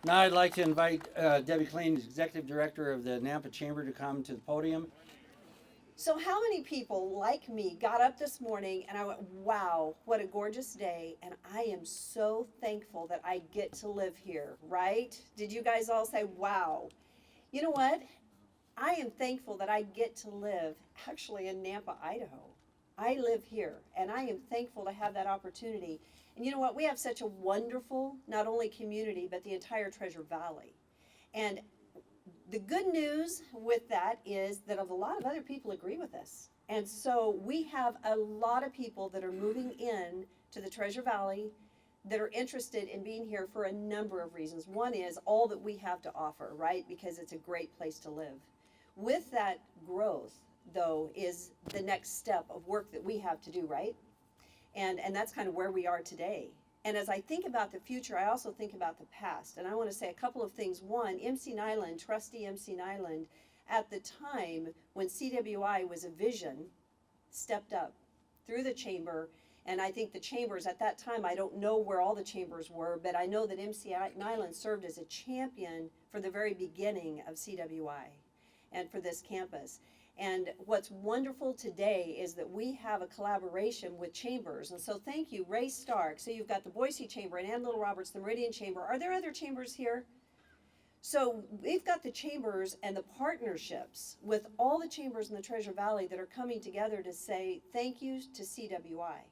Now I'd like to invite Debbie Kling, Executive Director of the Nampa Chamber, to come to the podium. So, how many people like me got up this morning and I went, wow, what a gorgeous day, and I am so thankful that I get to live here, right? Did you guys all say, wow? You know what? I am thankful that I get to live actually in Nampa, Idaho. I live here, and I am thankful to have that opportunity. And you know what? We have such a wonderful, not only community, but the entire Treasure Valley. And the good news with that is that a lot of other people agree with us. And so we have a lot of people that are moving in to the Treasure Valley that are interested in being here for a number of reasons. One is all that we have to offer, right? Because it's a great place to live. With that growth, though, is the next step of work that we have to do, right? And that's kind of where we are today. And as I think about the future, I also think about the past. And I want to say a couple of things. One, MC Nyland, trustee MC Nyland, at the time when CWI was a vision, stepped up through the chamber. And I think the chambers at that time, I don't know where all the chambers were, but I know that MC Nyland served as a champion for the very beginning of CWI and for this campus. And what's wonderful today is that we have a collaboration with chambers. And so thank you, Ray Stark. So you've got the Boise Chamber and Ann Little Roberts, the Meridian Chamber. Are there other chambers here? So we've got the chambers and the partnerships with all the chambers in the Treasure Valley that are coming together to say thank you to CWI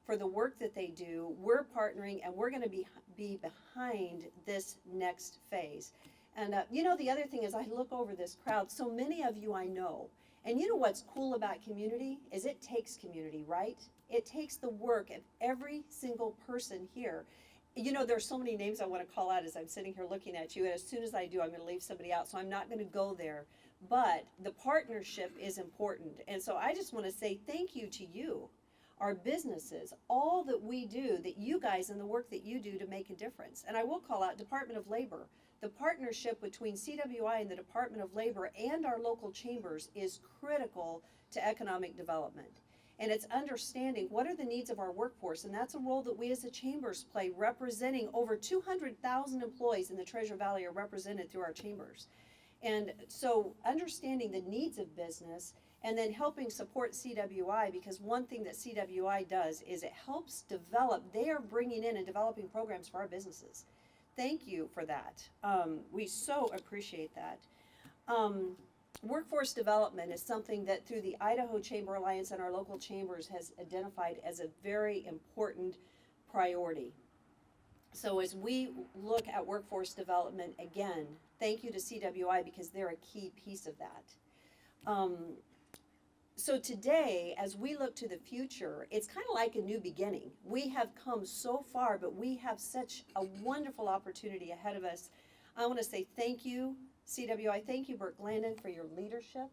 for the work that they do. We're partnering, and we're going to be behind this next phase. And you know, the other thing is I look over this crowd, so many of you I know. And you know what's cool about community is it takes community, right? It takes the work of every single person here. You know, there's so many names I want to call out as I'm sitting here looking at you, and as soon as I do, I'm going to leave somebody out, so I'm not going to go there. But the partnership is important. And so I just want to say thank you to you, our businesses, all that we do, that you guys and the work that you do to make a difference. And I will call out Department of Labor. The partnership between CWI and the Department of Labor and our local chambers is critical to economic development. And it's understanding what are the needs of our workforce, and that's a role that we as the chambers play, representing over 200,000 employees in the Treasure Valley are represented through our chambers. And so understanding the needs of business and then helping support CWI, because one thing that CWI does is it helps develop, they are bringing in and developing programs for our businesses. Thank you for that. We so appreciate that. Workforce development is something that through the Idaho Chamber Alliance and our local chambers has identified as a very important priority. So as we look at workforce development, again, thank you to CWI because they're a key piece of that. So today, as we look to the future, it's kind of like a new beginning. We have come so far, but we have such a wonderful opportunity ahead of us. I want to say thank you, CWI. Thank you, Burt Glandon, for your leadership.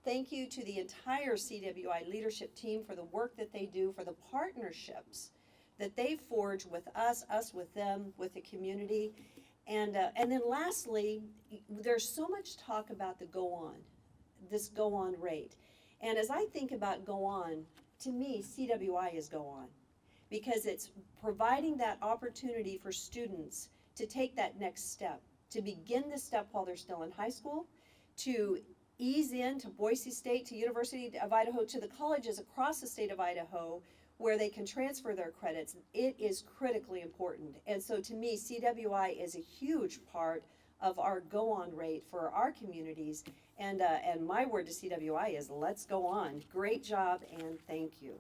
Thank you to the entire CWI leadership team for the work that they do, for the partnerships that they forge with us with them, with the community. And then lastly, there's so much talk about the this go on rate. And as I think about go on, to me, CWI is go on, because it's providing that opportunity for students to take that next step, to begin the step while they're still in high school, to ease into Boise State, to University of Idaho, to the colleges across the state of Idaho, where they can transfer their credits. It is critically important. And so to me, CWI is a huge part of our go on rate for our communities. And my word to CWI is let's go on. Great job and thank you.